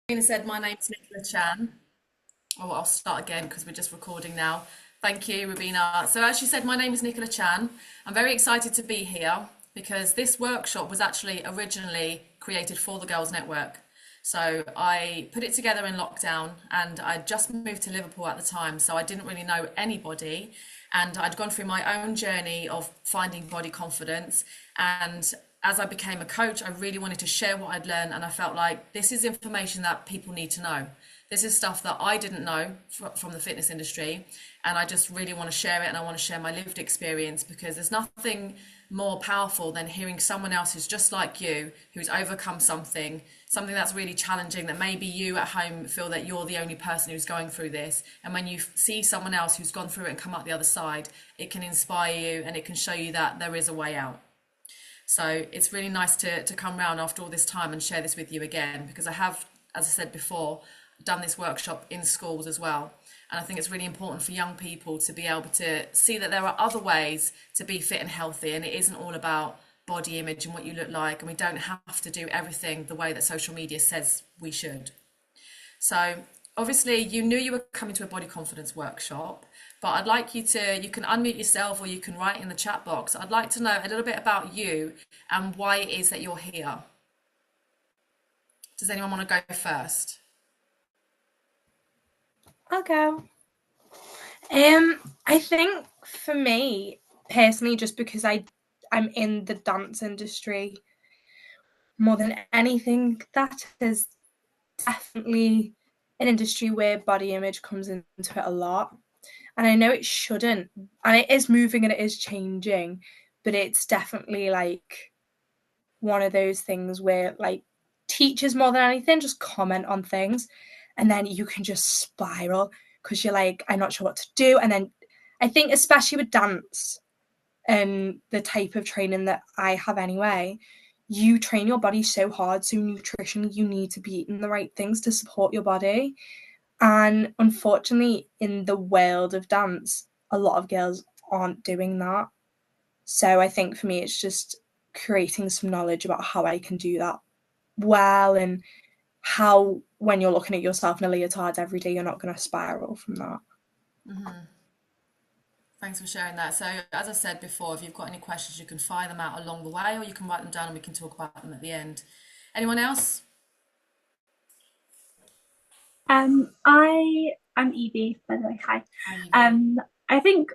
Rena said, my name's Nicola Chan. Oh, I'll start again because we're just recording now. Thank you, Rubina. So as she said, my name is Nicola Chan. I'm very excited to be here because this workshop was actually originally created for the Girls Network. So I put it together in lockdown and I'd just moved to Liverpool at the time, so I didn't really know anybody. And I'd gone through my own journey of finding body confidence. And as I became a coach, I really wanted to share what I'd learned. And I felt like this is information that people need to know. This is stuff that I didn't know from the fitness industry. And I just really want to share it, and I want to share my lived experience because there's nothing more powerful than hearing someone else who's just like you, who's overcome something that's really challenging, that maybe you at home feel that you're the only person who's going through this. And when you see someone else who's gone through it and come out the other side, it can inspire you and it can show you that there is a way out. So it's really nice to come round after all this time and share this with you again, because I have, as I said before, done this workshop in schools as well. And I think it's really important for young people to be able to see that there are other ways to be fit and healthy, and it isn't all about body image and what you look like, and we don't have to do everything the way that social media says we should. So obviously you knew you were coming to a body confidence workshop, but I'd like you can unmute yourself or you can write in the chat box. I'd like to know a little bit about you and why it is that you're here. Does anyone want to go first? I'll go. I think for me personally, just because I'm in the dance industry more than anything, that is definitely an industry where body image comes into it a lot. And I know it shouldn't, and it is moving and it is changing, but it's definitely like one of those things where like teachers more than anything just comment on things and then you can just spiral because you're like, I'm not sure what to do. And then I think especially with dance and the type of training that I have anyway, you train your body so hard, so nutritionally you need to be eating the right things to support your body. And unfortunately, in the world of dance, a lot of girls aren't doing that. So I think for me, it's just creating some knowledge about how I can do that well, and how when you're looking at yourself in a leotard every day, you're not going to spiral from that. Thanks for sharing that. So, as I said before, if you've got any questions, you can fire them out along the way, or you can write them down and we can talk about them at the end. Anyone else? I'm Evie, by the way. Hi. Hi, Evie. Um, I think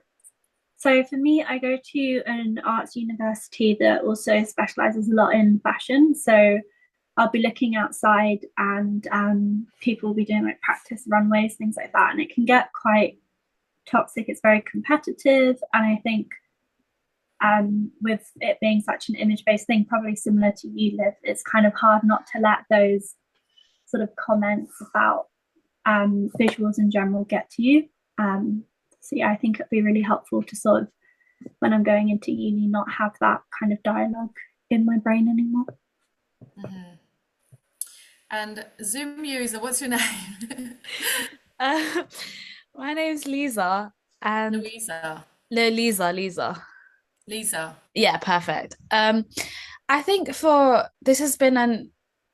so. For me, I go to an arts university that also specializes a lot in fashion. So I'll be looking outside, and people will be doing like practice runways, things like that, and it can get quite toxic. It's very competitive, and I think with it being such an image-based thing, probably similar to you, Liv, it's kind of hard not to let those sort of comments about visuals in general get to you. So yeah, I think it'd be really helpful to sort of, when I'm going into uni, not have that kind of dialogue in my brain anymore. And Zoom user, what's your name? Uh, my name's Lisa and Louisa. Lisa. Lisa. Yeah, perfect. I think for this has been an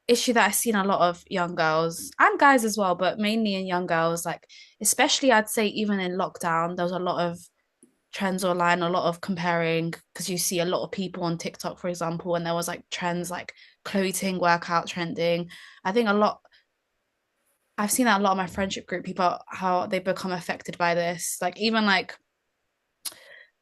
issue that I've seen a lot of young girls and guys as well, but mainly in young girls, like especially I'd say even in lockdown, there was a lot of trends online, a lot of comparing because you see a lot of people on TikTok, for example, and there was like trends like clothing, workout trending. I think a lot I've seen that a lot of my friendship group, people how they become affected by this. Like even like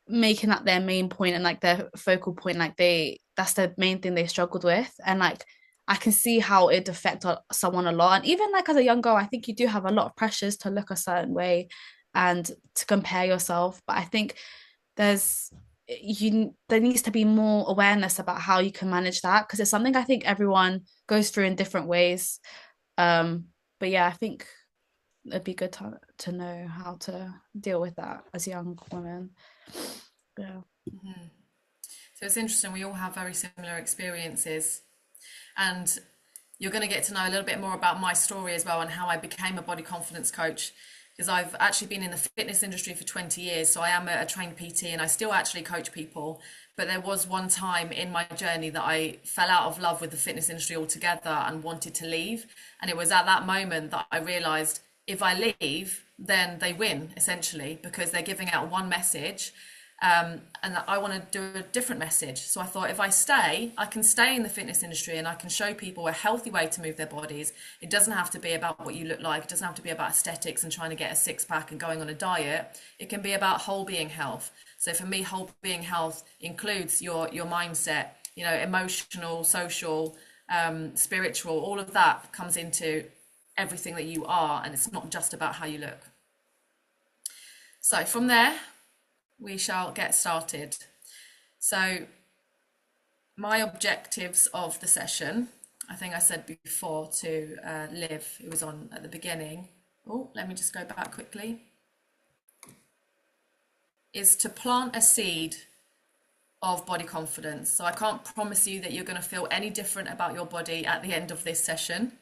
making that their main point and like their focal point, like that's the main thing they struggled with. And like I can see how it affect someone a lot. And even like as a young girl, I think you do have a lot of pressures to look a certain way and to compare yourself. But I think there's there needs to be more awareness about how you can manage that because it's something I think everyone goes through in different ways. But yeah, I think it'd be good to know how to deal with that as young women. Yeah. So it's interesting, we all have very similar experiences. And you're going to get to know a little bit more about my story as well and how I became a body confidence coach. Because I've actually been in the fitness industry for 20 years. So I am a trained PT and I still actually coach people. But there was one time in my journey that I fell out of love with the fitness industry altogether and wanted to leave. And it was at that moment that I realized if I leave, then they win essentially, because they're giving out one message. And I want to do a different message. So I thought if I stay, I can stay in the fitness industry and I can show people a healthy way to move their bodies. It doesn't have to be about what you look like. It doesn't have to be about aesthetics and trying to get a six pack and going on a diet. It can be about whole being health. So for me, whole being health includes your mindset, you know, emotional, social, spiritual, all of that comes into everything that you are, and it's not just about how you look. So from there, we shall get started. So my objectives of the session, I think I said before to Liv, who was on at the beginning. Oh, let me just go back quickly. Is to plant a seed of body confidence. So I can't promise you that you're going to feel any different about your body at the end of this session.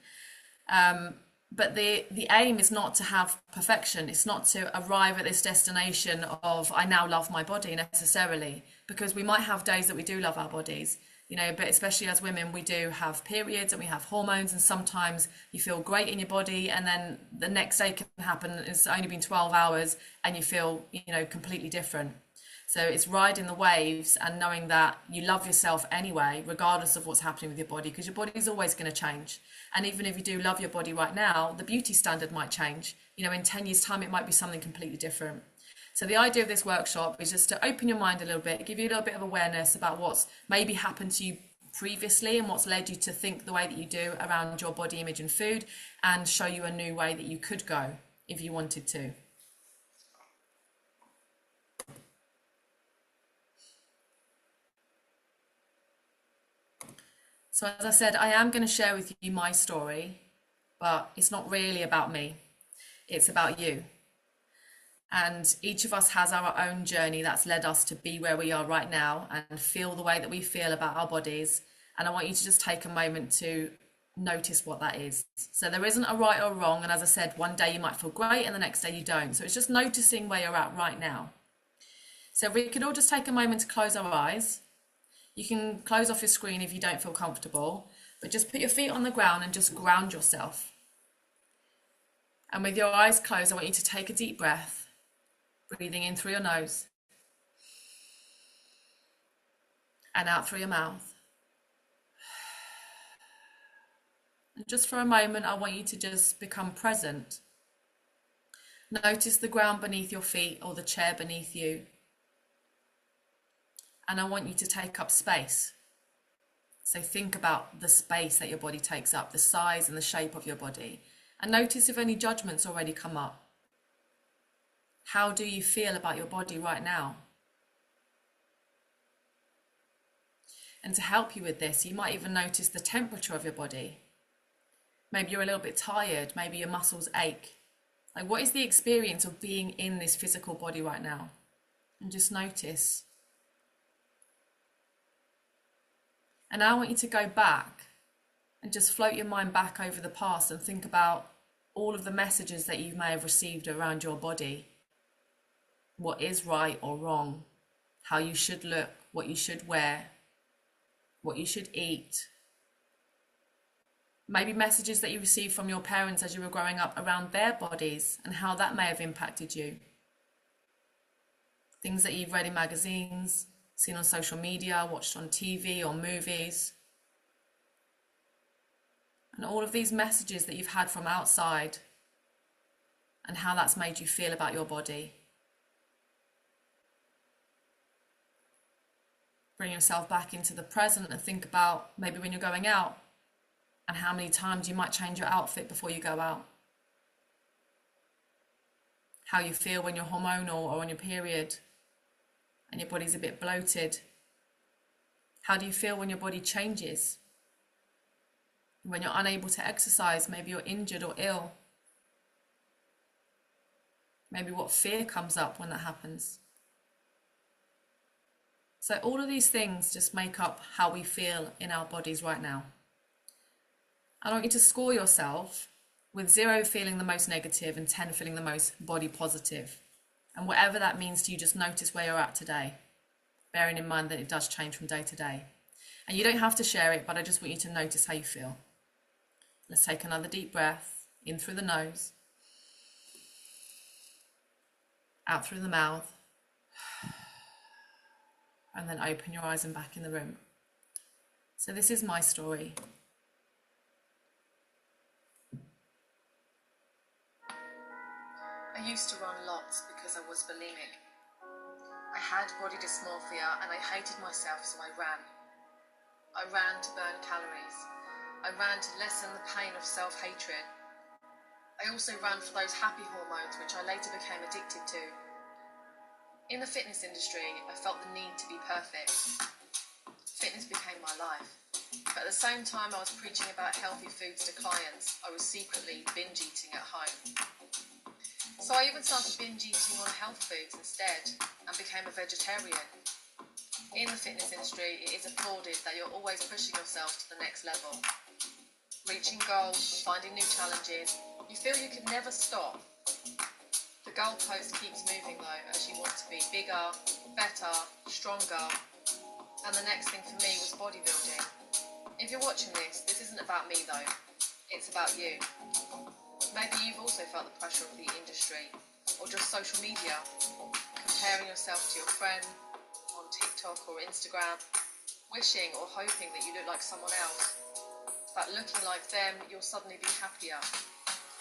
But the aim is not to have perfection. It's not to arrive at this destination of I now love my body necessarily, because we might have days that we do love our bodies, you know, but especially as women, we do have periods and we have hormones, and sometimes you feel great in your body and then the next day can happen. It's only been 12 hours and you feel, you know, completely different. So it's riding the waves and knowing that you love yourself anyway, regardless of what's happening with your body, because your body is always going to change. And even if you do love your body right now, the beauty standard might change. You know, in 10 years' time, it might be something completely different. So the idea of this workshop is just to open your mind a little bit, give you a little bit of awareness about what's maybe happened to you previously and what's led you to think the way that you do around your body image and food, and show you a new way that you could go if you wanted to. So as I said, I am going to share with you my story, but it's not really about me. It's about you. And each of us has our own journey that's led us to be where we are right now and feel the way that we feel about our bodies. And I want you to just take a moment to notice what that is. So there isn't a right or wrong. And as I said, one day you might feel great and the next day you don't. So it's just noticing where you're at right now. So we could all just take a moment to close our eyes. You can close off your screen if you don't feel comfortable, but just put your feet on the ground and just ground yourself. And with your eyes closed, I want you to take a deep breath, breathing in through your nose and out through your mouth. And just for a moment, I want you to just become present. Notice the ground beneath your feet or the chair beneath you. And I want you to take up space. So think about the space that your body takes up, the size and the shape of your body. And notice if any judgments already come up. How do you feel about your body right now? And to help you with this, you might even notice the temperature of your body. Maybe you're a little bit tired, maybe your muscles ache. Like, what is the experience of being in this physical body right now? And just notice. And now I want you to go back and just float your mind back over the past and think about all of the messages that you may have received around your body. What is right or wrong, how you should look, what you should wear, what you should eat. Maybe messages that you received from your parents as you were growing up around their bodies and how that may have impacted you. Things that you've read in magazines, seen on social media, watched on TV or movies. And all of these messages that you've had from outside and how that's made you feel about your body. Bring yourself back into the present and think about maybe when you're going out and how many times you might change your outfit before you go out. How you feel when you're hormonal or on your period and your body's a bit bloated. How do you feel when your body changes? When you're unable to exercise, maybe you're injured or ill. Maybe what fear comes up when that happens. So all of these things just make up how we feel in our bodies right now. I want you to score yourself with 0 feeling the most negative and 10 feeling the most body positive. And whatever that means to you, just notice where you're at today. bearing in mind that it does change from day to day. And you don't have to share it, but I just want you to notice how you feel. Let's take another deep breath, in through the nose, out through the mouth, and then open your eyes and back in the room. So this is my story. I used to run lots because I was bulimic. I had body dysmorphia and I hated myself, so I ran. I ran to burn calories. I ran to lessen the pain of self-hatred. I also ran for those happy hormones which I later became addicted to. In the fitness industry, I felt the need to be perfect. Fitness became my life. But at the same time I was preaching about healthy foods to clients, I was secretly binge eating at home. So I even started binge eating on health foods instead and became a vegetarian. In the fitness industry, it is applauded that you're always pushing yourself to the next level. Reaching goals, finding new challenges, you feel you can never stop. The goalpost keeps moving though, as you want to be bigger, better, stronger. And the next thing for me was bodybuilding. If you're watching this isn't about me though, it's about you. Maybe you've also felt the pressure of the industry, or just social media, comparing yourself to your friend, on TikTok or Instagram, wishing or hoping that you look like someone else, but looking like them you'll suddenly be happier.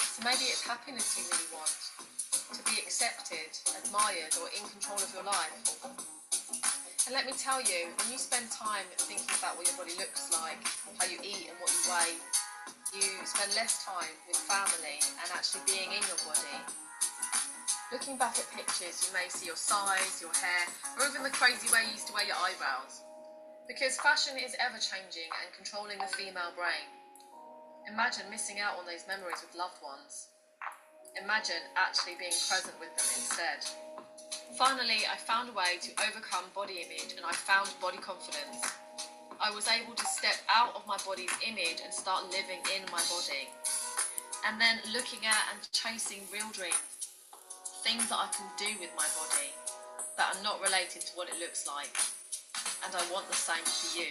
So maybe it's happiness you really want, to be accepted, admired or in control of your life. And let me tell you, when you spend time thinking about what your body looks like, how you eat and what you weigh, you spend less time with family and actually being in your body. Looking back at pictures, you may see your size, your hair, or even the crazy way you used to wear your eyebrows. Because fashion is ever changing and controlling the female brain. Imagine missing out on those memories with loved ones. Imagine actually being present with them instead. Finally, I found a way to overcome body image and I found body confidence. I was able to step out of my body's image and start living in my body. And then looking at and chasing real dreams. Things that I can do with my body that are not related to what it looks like. And I want the same for you.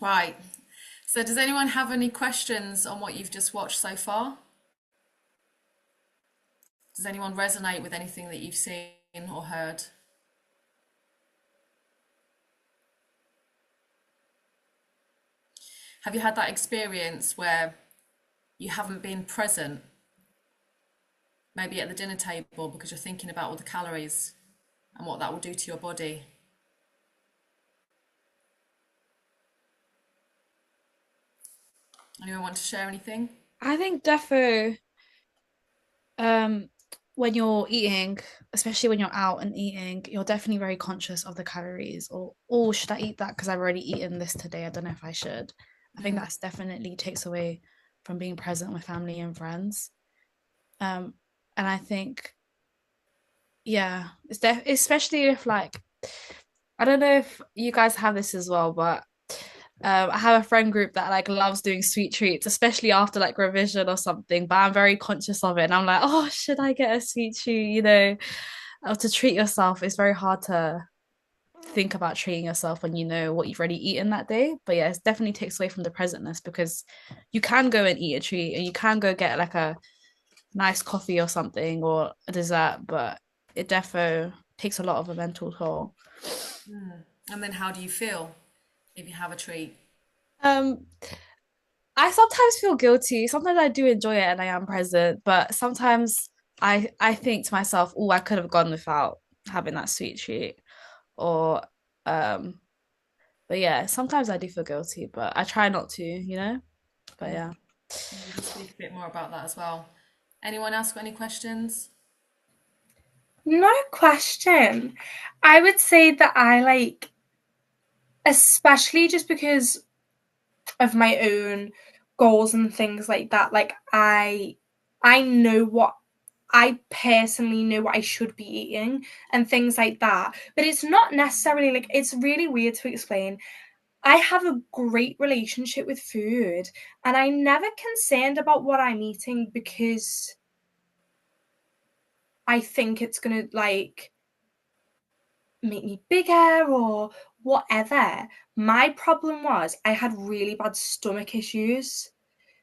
Right, so does anyone have any questions on what you've just watched so far? Does anyone resonate with anything that you've seen or heard? Have you had that experience where you haven't been present, maybe at the dinner table because you're thinking about all the calories and what that will do to your body? Anyone want to share anything? I think defo when you're eating, especially when you're out and eating, you're definitely very conscious of the calories, or oh, should I eat that because I've already eaten this today? I don't know if I should. I think that's definitely takes away from being present with family and friends. And I think, yeah, especially if like, I don't know if you guys have this as well, but I have a friend group that like loves doing sweet treats, especially after like revision or something. But I'm very conscious of it, and I'm like, oh, should I get a sweet treat? You know, or to treat yourself. It's very hard to think about treating yourself when you know what you've already eaten that day. But yeah, it definitely takes away from the presentness because you can go and eat a treat, and you can go get like a nice coffee or something or a dessert, but it defo takes a lot of a mental toll. And then how do you feel if you have a treat? Um, I sometimes feel guilty. Sometimes I do enjoy it and I am present, but sometimes I think to myself, oh, I could have gone without having that sweet treat. Or um, but yeah, sometimes I do feel guilty, but I try not to, you know? But yeah. You can speak a bit more about that as well. Anyone else got any questions? No question. I would say that I like especially just because of my own goals and things like that. Like I know what I personally know what I should be eating and things like that. But it's not necessarily like, it's really weird to explain. I have a great relationship with food and I'm never concerned about what I'm eating because I think it's gonna like make me bigger or whatever. My problem was I had really bad stomach issues.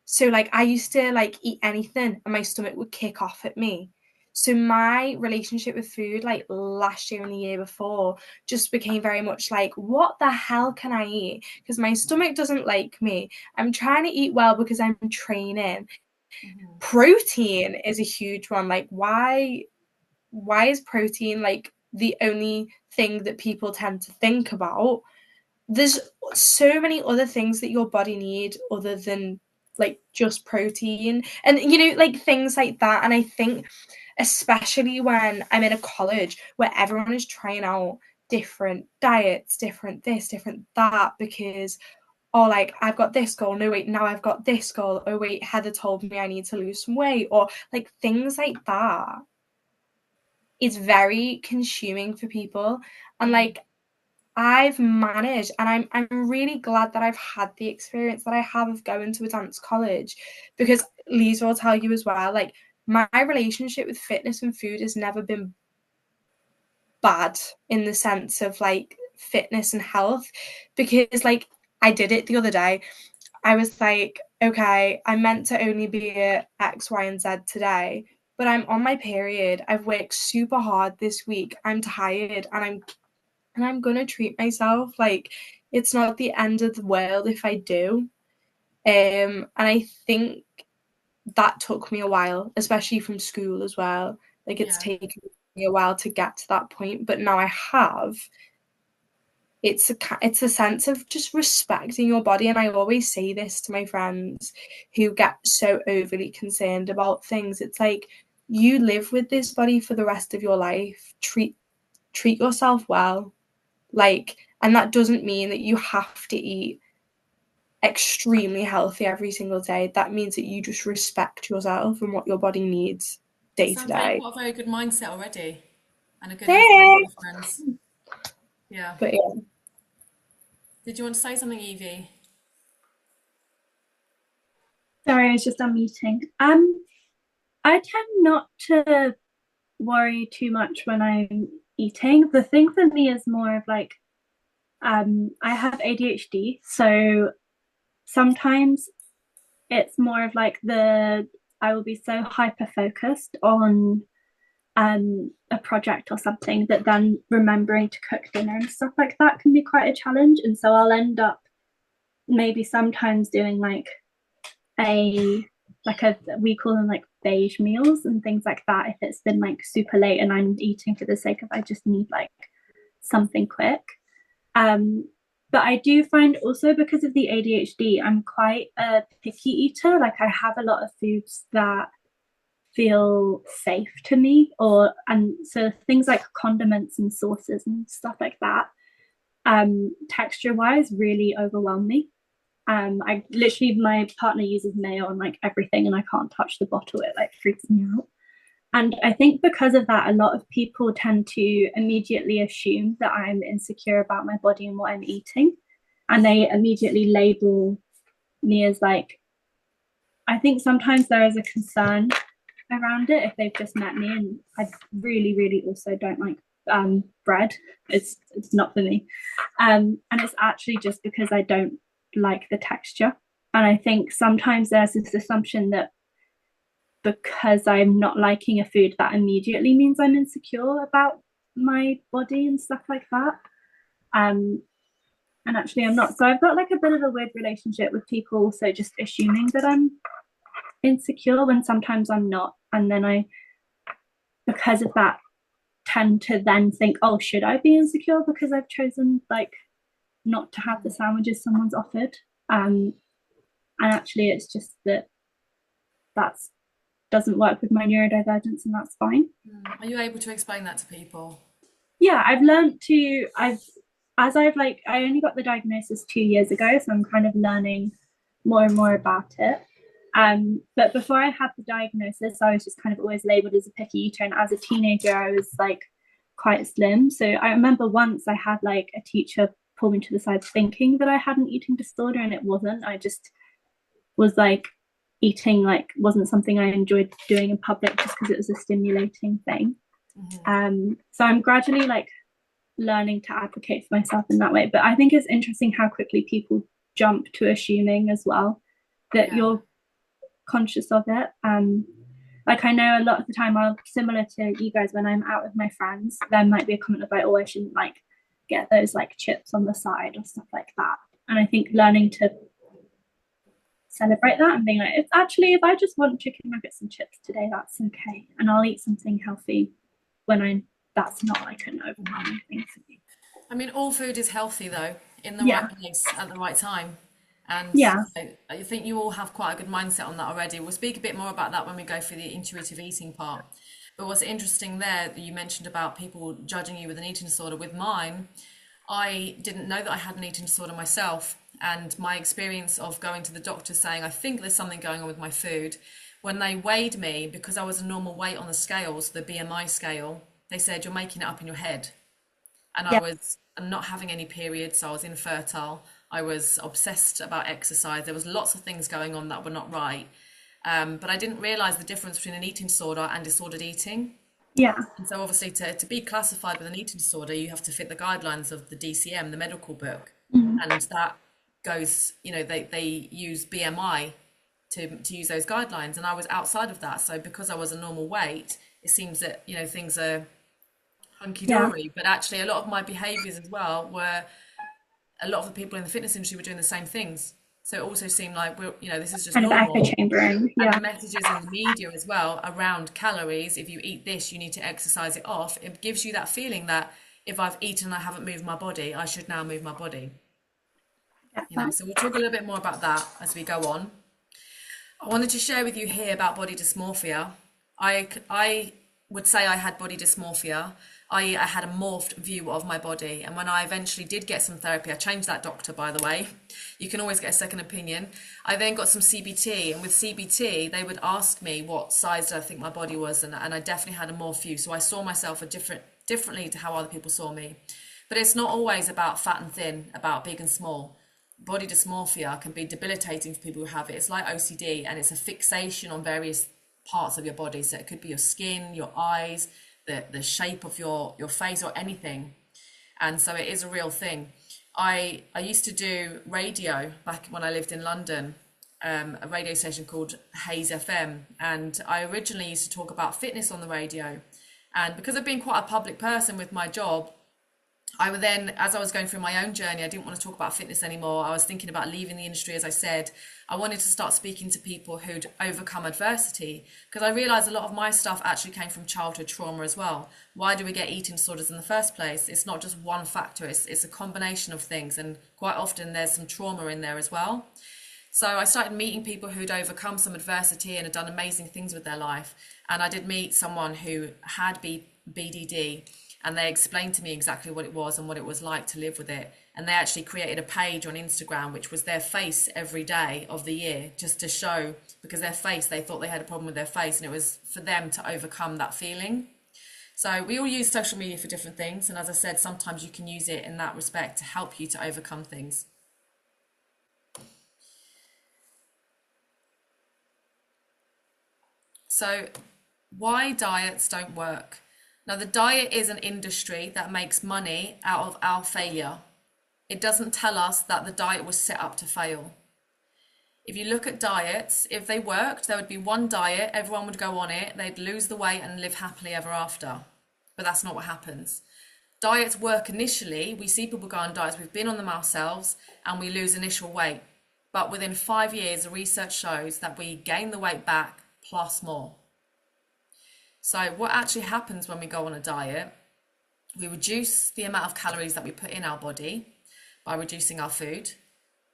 So like I used to like eat anything and my stomach would kick off at me. So my relationship with food like last year and the year before just became very much like, what the hell can I eat? Because my stomach doesn't like me. I'm trying to eat well because I'm training. Protein is a huge one. Like why is protein like the only thing that people tend to think about? There's so many other things that your body need other than like just protein and like things like that. And I think especially when I'm in a college where everyone is trying out different diets, different this, different that, because like I've got this goal, no wait, now I've got this goal, oh wait, Heather told me I need to lose some weight, or like things like that. It's very consuming for people. And like I've managed, and I'm really glad that I've had the experience that I have of going to a dance college, because Lisa will tell you as well, like my relationship with fitness and food has never been bad in the sense of like fitness and health, because like I did it the other day. I was like, okay, I'm meant to only be at X, Y, and Z today, but I'm on my period. I've worked super hard this week. I'm tired, and I'm gonna treat myself. Like it's not the end of the world if I do. And I think that took me a while, especially from school as well. Like it's taken me a while to get to that point, but now I have. It's a sense of just respecting your body, and I always say this to my friends who get so overly concerned about things. It's like, you live with this body for the rest of your life. Treat yourself well. Like, and that doesn't mean that you have to eat extremely healthy every single day. That means that you just respect yourself and what your body needs day to Sounds like day. you've got a very good mindset already and a good Thanks. reference. Yeah. But yeah. Did you want to say something, Evie? Sorry, I was just unmuting. I tend not to worry too much when I'm eating. The thing for me is more of like, I have ADHD, so sometimes it's more of like I will be so hyper focused on a project or something that then remembering to cook dinner and stuff like that can be quite a challenge. And so I'll end up maybe sometimes doing like we call them like beige meals and things like that if it's been like super late and I'm eating for the sake of I just need like something quick. But I do find also because of the ADHD, I'm quite a picky eater. Like I have a lot of foods that feel safe to me, and so things like condiments and sauces and stuff like that, texture wise, really overwhelm me. I literally, my partner uses mayo on like everything, and I can't touch the bottle. It like freaks me out. And I think because of that, a lot of people tend to immediately assume that I'm insecure about my body and what I'm eating. And they immediately label me as like, I think sometimes there is a concern around it if they've just met me. And I really, really also don't like bread. It's not for me. And it's actually just because I don't like the texture. And I think sometimes there's this assumption that because I'm not liking a food, that immediately means I'm insecure about my body and stuff like that. And actually I'm not. So I've got like a bit of a weird relationship with people also just assuming that I'm insecure when sometimes I'm not. And then because of that, tend to then think, oh, should I be insecure because I've chosen like not to have the sandwiches someone's offered? And actually it's just that doesn't work with my neurodivergence, and that's fine. Are you able to explain that to people? Yeah, I've as I only got the diagnosis 2 years ago, so I'm kind of learning more and more about it. But before I had the diagnosis, I was just kind of always labeled as a picky eater. And as a teenager, I was like quite slim. So I remember once I had like a teacher pull me to the side thinking that I had an eating disorder, and it wasn't. I just was like, eating like wasn't something I enjoyed doing in public just because it was a stimulating thing. So I'm gradually like learning to advocate for myself in that way. But I think it's interesting how quickly people jump to assuming as well that you're conscious of it. Like I know a lot of the time, I'll similar to you guys, when I'm out with my friends, there might be a comment of like, oh, I shouldn't like get those like chips on the side or stuff like that. And I think learning to celebrate that and being like, it's actually, if I just want chicken nuggets and chips today, that's okay, and I'll eat something healthy when that's not like an overwhelming thing for me. I mean, all food is healthy though, in the Yeah. right place at the right time. And Yeah. I think you all have quite a good mindset on that already. We'll speak a bit more about that when we go through the intuitive eating part. But what's interesting there, that you mentioned about people judging you with an eating disorder. With mine, I didn't know that I had an eating disorder myself. And my experience of going to the doctor saying, I think there's something going on with my food, when they weighed me, because I was a normal weight on the scales, the BMI scale, they said, you're making it up in your head. And I was not having any periods, so I was infertile. I was obsessed about exercise. There was lots of things going on that were not right. But I didn't realise the difference between an eating disorder and disordered eating. Yeah. And so obviously to be classified with an eating disorder, you have to fit the guidelines of the DCM, the medical book. And that goes, you know, they use BMI to use those guidelines. And I was outside of that. So because I was a normal weight, it seems that, you know, things are hunky-dory. But actually a lot of my behaviours as well were, a lot of the people in the fitness industry were doing the same things. So it also seemed like, we're, you know, this is just Kind of normal. echo chambering. And the messages in the media as well around calories, if you eat this, you need to exercise it off. It gives you that feeling that if I've eaten and I haven't moved my body, I should now move my body. You know, so we'll talk a little bit more about that as we go on. I wanted to share with you here about body dysmorphia. I would say I had body dysmorphia. I had a morphed view of my body. And when I eventually did get some therapy, I changed that doctor, by the way. You can always get a second opinion. I then got some CBT. And with CBT, they would ask me what size I think my body was. And I definitely had a morphed view. So I saw myself differently to how other people saw me. But it's not always about fat and thin, about big and small. Body dysmorphia can be debilitating for people who have it. It's like OCD, and it's a fixation on various parts of your body. So it could be your skin, your eyes, the shape of your face, or anything. And so it is a real thing. I used to do radio back when I lived in London, a radio station called Hayes FM, and I originally used to talk about fitness on the radio. And because I've been quite a public person with my job, I would then, as I was going through my own journey, I didn't want to talk about fitness anymore. I was thinking about leaving the industry, as I said. I wanted to start speaking to people who'd overcome adversity, because I realised a lot of my stuff actually came from childhood trauma as well. Why do we get eating disorders in the first place? It's not just one factor, it's a combination of things, and quite often there's some trauma in there as well. So I started meeting people who'd overcome some adversity and had done amazing things with their life. And I did meet someone who had BDD, and they explained to me exactly what it was and what it was like to live with it. And they actually created a page on Instagram, which was their face every day of the year, just to show, because their face, they thought they had a problem with their face, and it was for them to overcome that feeling. So we all use social media for different things. And as I said, sometimes you can use it in that respect to help you to overcome things. So why diets don't work? Now, the diet is an industry that makes money out of our failure. It doesn't tell us that the diet was set up to fail. If you look at diets, if they worked, there would be one diet, everyone would go on it, they'd lose the weight and live happily ever after. But that's not what happens. Diets work initially. We see people go on diets, we've been on them ourselves, and we lose initial weight. But within 5 years, the research shows that we gain the weight back plus more. So what actually happens when we go on a diet, we reduce the amount of calories that we put in our body by reducing our food.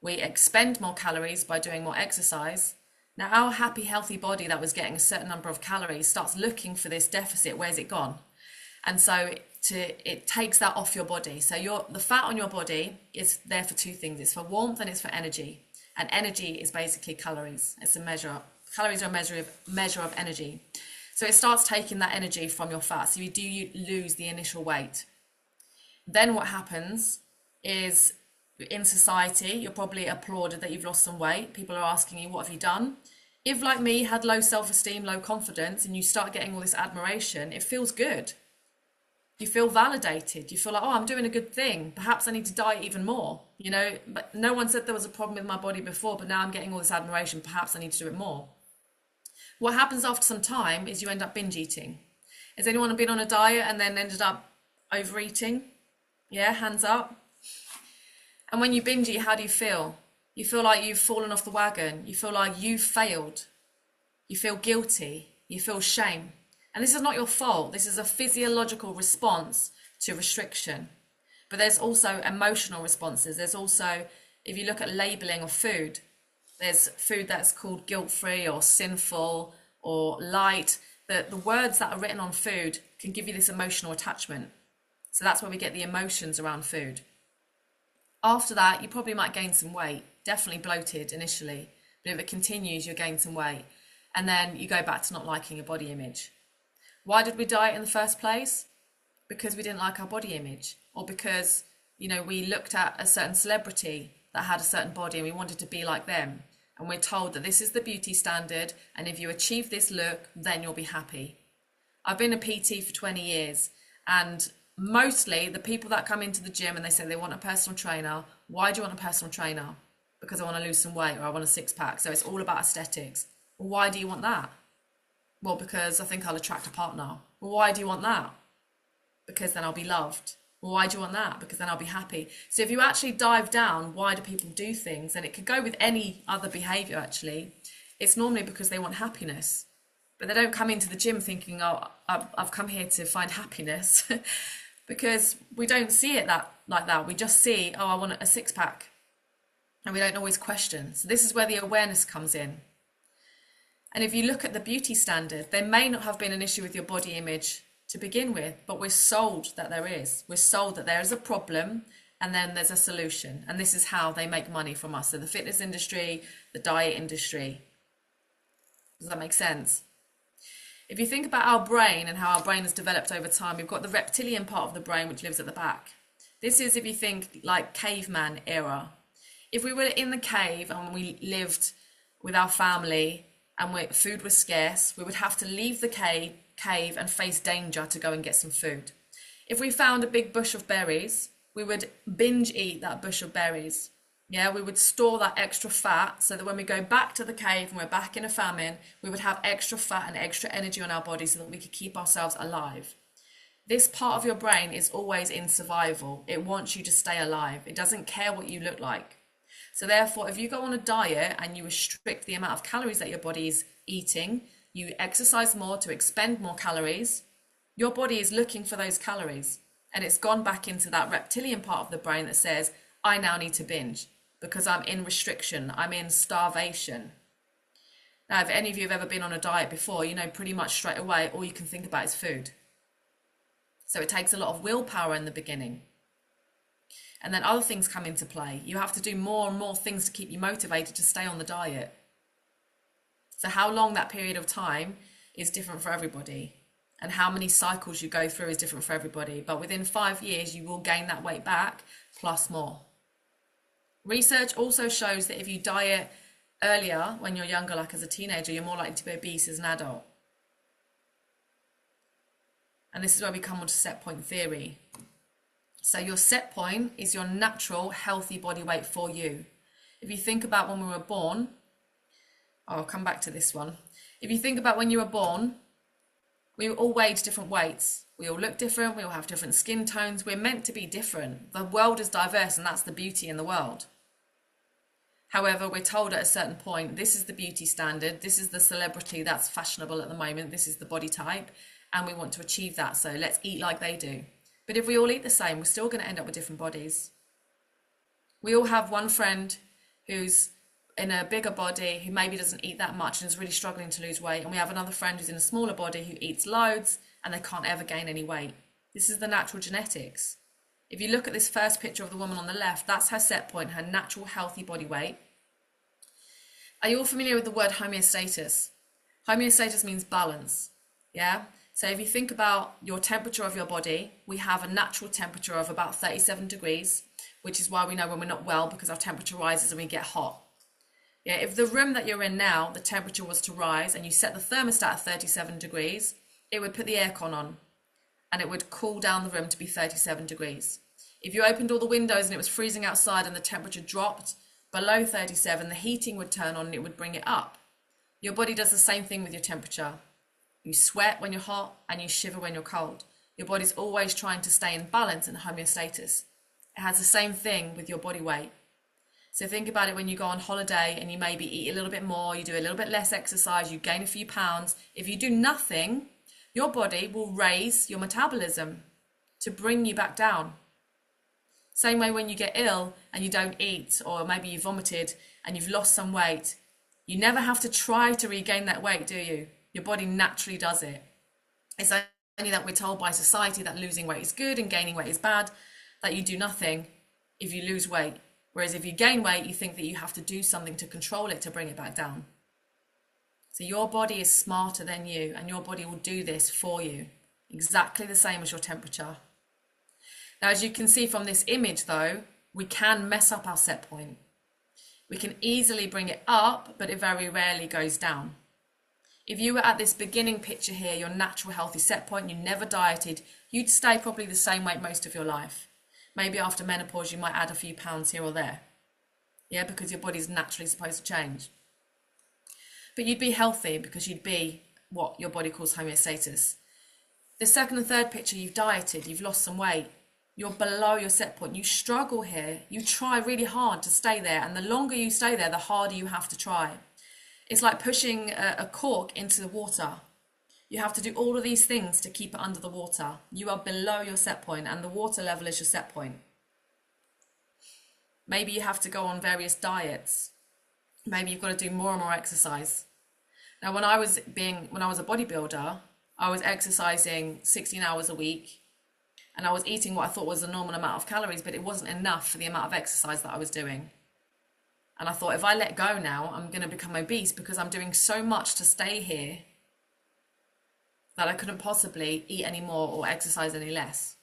We expend more calories by doing more exercise. Now, our happy, healthy body that was getting a certain number of calories starts looking for this deficit. Where's it gone? And so it takes that off your body. So the fat on your body is there for two things. It's for warmth and it's for energy. And energy is basically calories. It's a measure. Calories are a measure of energy. So it starts taking that energy from your fat. So you lose the initial weight. Then what happens is, in society, you're probably applauded that you've lost some weight. People are asking you, what have you done? If, like me, you had low self-esteem, low confidence, and you start getting all this admiration, it feels good. You feel validated. You feel like, oh, I'm doing a good thing. Perhaps I need to diet even more, you know? But no one said there was a problem with my body before, but now I'm getting all this admiration. Perhaps I need to do it more. What happens after some time is you end up binge eating. Has anyone been on a diet and then ended up overeating? Yeah, hands up. And when you binge eat, how do you feel? You feel like you've fallen off the wagon. You feel like you've failed. You feel guilty. You feel shame. And this is not your fault. This is a physiological response to restriction. But there's also emotional responses. There's also, if you look at labeling of food, there's food that's called guilt-free or sinful or light. The words that are written on food can give you this emotional attachment. So that's where we get the emotions around food. After that, you probably might gain some weight, definitely bloated initially. But if it continues, you'll gain some weight. And then you go back to not liking your body image. Why did we diet in the first place? Because we didn't like our body image, or because, you know, we looked at a certain celebrity that had a certain body and we wanted to be like them. And we're told that this is the beauty standard, and if you achieve this look, then you'll be happy. I've been a PT for 20 years, and mostly the people that come into the gym and they say they want a personal trainer. Why do you want a personal trainer? Because I want to lose some weight, or I want a six-pack. So it's all about aesthetics. Well, why do you want that? Well, because I think I'll attract a partner. Well, why do you want that? Because then I'll be loved. Well, why do you want that? Because then I'll be happy. So if you actually dive down, why do people do things? And it could go with any other behavior, actually. It's normally because they want happiness. But they don't come into the gym thinking, oh, I've come here to find happiness. Because we don't see it like that. We just see, oh, I want a six-pack. And we don't always question. So this is where the awareness comes in. And if you look at the beauty standard, there may not have been an issue with your body image to begin with, but we're sold that there is. We're sold that there is a problem and then there's a solution. And this is how they make money from us. So the fitness industry, the diet industry. Does that make sense? If you think about our brain and how our brain has developed over time, we've got the reptilian part of the brain, which lives at the back. This is, if you think like caveman era. If we were in the cave and we lived with our family and food was scarce, we would have to leave the cave and face danger to go and get some food. If we found a big bush of berries, we would binge eat that bush of berries. Yeah, we would store that extra fat so that when we go back to the cave and we're back in a famine, we would have extra fat and extra energy on our body so that we could keep ourselves alive. This part of your brain is always in survival. It wants you to stay alive. It doesn't care what you look like. So therefore, if you go on a diet and you restrict the amount of calories that your body is eating, you exercise more to expend more calories, your body is looking for those calories. And it's gone back into that reptilian part of the brain that says, I now need to binge because I'm in restriction, I'm in starvation. Now, if any of you have ever been on a diet before, you know pretty much straight away all you can think about is food. So it takes a lot of willpower in the beginning. And then other things come into play. You have to do more and more things to keep you motivated to stay on the diet. So how long that period of time is different for everybody. And how many cycles you go through is different for everybody. But within 5 years, you will gain that weight back plus more. Research also shows that if you diet earlier, when you're younger, like as a teenager, you're more likely to be obese as an adult. And this is where we come on to set point theory. So your set point is your natural, healthy body weight for you. If you think about when we were born, I'll come back to this one. If you think about when you were born, we all weighed different weights. We all look different. We all have different skin tones. We're meant to be different. The world is diverse, and that's the beauty in the world. However, we're told at a certain point, this is the beauty standard. This is the celebrity that's fashionable at the moment. This is the body type, and we want to achieve that. So let's eat like they do. But if we all eat the same, we're still going to end up with different bodies. We all have one friend who's in a bigger body who maybe doesn't eat that much and is really struggling to lose weight. And we have another friend who's in a smaller body who eats loads and they can't ever gain any weight. This is the natural genetics. If you look at this first picture of the woman on the left, that's her set point, her natural healthy body weight. Are you all familiar with the word homeostasis? Homeostasis means balance, yeah? So if you think about your temperature of your body, we have a natural temperature of about 37 degrees, which is why we know when we're not well, because our temperature rises and we get hot. Yeah, if the room that you're in now, the temperature was to rise and you set the thermostat at 37 degrees, it would put the aircon on and it would cool down the room to be 37 degrees. If you opened all the windows and it was freezing outside and the temperature dropped below 37, the heating would turn on and it would bring it up. Your body does the same thing with your temperature. You sweat when you're hot and you shiver when you're cold. Your body's always trying to stay in balance and homeostasis. It has the same thing with your body weight. So think about it when you go on holiday and you maybe eat a little bit more, you do a little bit less exercise, you gain a few pounds. If you do nothing, your body will raise your metabolism to bring you back down. Same way when you get ill and you don't eat, or maybe you vomited and you've lost some weight, you never have to try to regain that weight, do you? Your body naturally does it. It's only that we're told by society that losing weight is good and gaining weight is bad, that you do nothing if you lose weight. Whereas if you gain weight, you think that you have to do something to control it to bring it back down. So your body is smarter than you, and your body will do this for you, exactly the same as your temperature. Now, as you can see from this image though, we can mess up our set point. We can easily bring it up, but it very rarely goes down. If you were at this beginning picture here, your natural healthy set point, you never dieted, you'd stay probably the same weight most of your life. Maybe after menopause, you might add a few pounds here or there. Yeah, because your body's naturally supposed to change. But you'd be healthy because you'd be what your body calls homeostasis. The second and third picture, you've dieted, you've lost some weight. You're below your set point. You struggle here. You try really hard to stay there. And the longer you stay there, the harder you have to try. It's like pushing a cork into the water. You have to do all of these things to keep it under the water. You are below your set point and the water level is your set point. Maybe you have to go on various diets. Maybe you've got to do more and more exercise. Now, when I was a bodybuilder, I was exercising 16 hours a week and I was eating what I thought was a normal amount of calories, but it wasn't enough for the amount of exercise that I was doing. And I thought, if I let go now, I'm going to become obese because I'm doing so much to stay here that I couldn't possibly eat any more or exercise any less.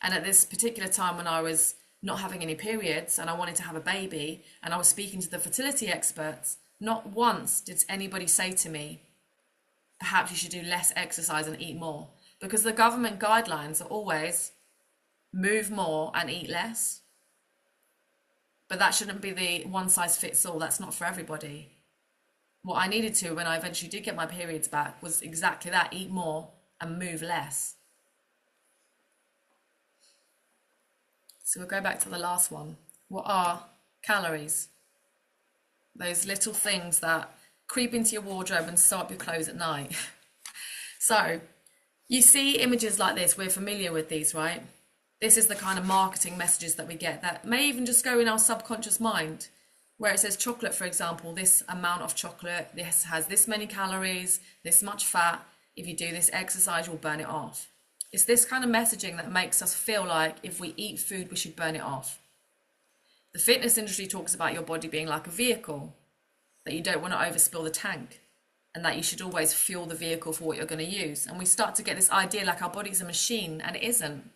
And at this particular time when I was not having any periods and I wanted to have a baby and I was speaking to the fertility experts, not once did anybody say to me, perhaps you should do less exercise and eat more. Because the government guidelines are always move more and eat less. But that shouldn't be the one size fits all. That's not for everybody. What I needed to, when I eventually did get my periods back, was exactly that: eat more and move less. So we'll go back to the last one. What are calories? Those little things that creep into your wardrobe and sew up your clothes at night. So you see images like this, we're familiar with these, right? This is the kind of marketing messages that we get that may even just go in our subconscious mind, where it says chocolate, for example, this amount of chocolate, this has this many calories, this much fat. If you do this exercise, you'll burn it off. It's this kind of messaging that makes us feel like if we eat food, we should burn it off. The fitness industry talks about your body being like a vehicle, that you don't want to overspill the tank, and that you should always fuel the vehicle for what you're going to use. And we start to get this idea like our body's a machine, and it isn't.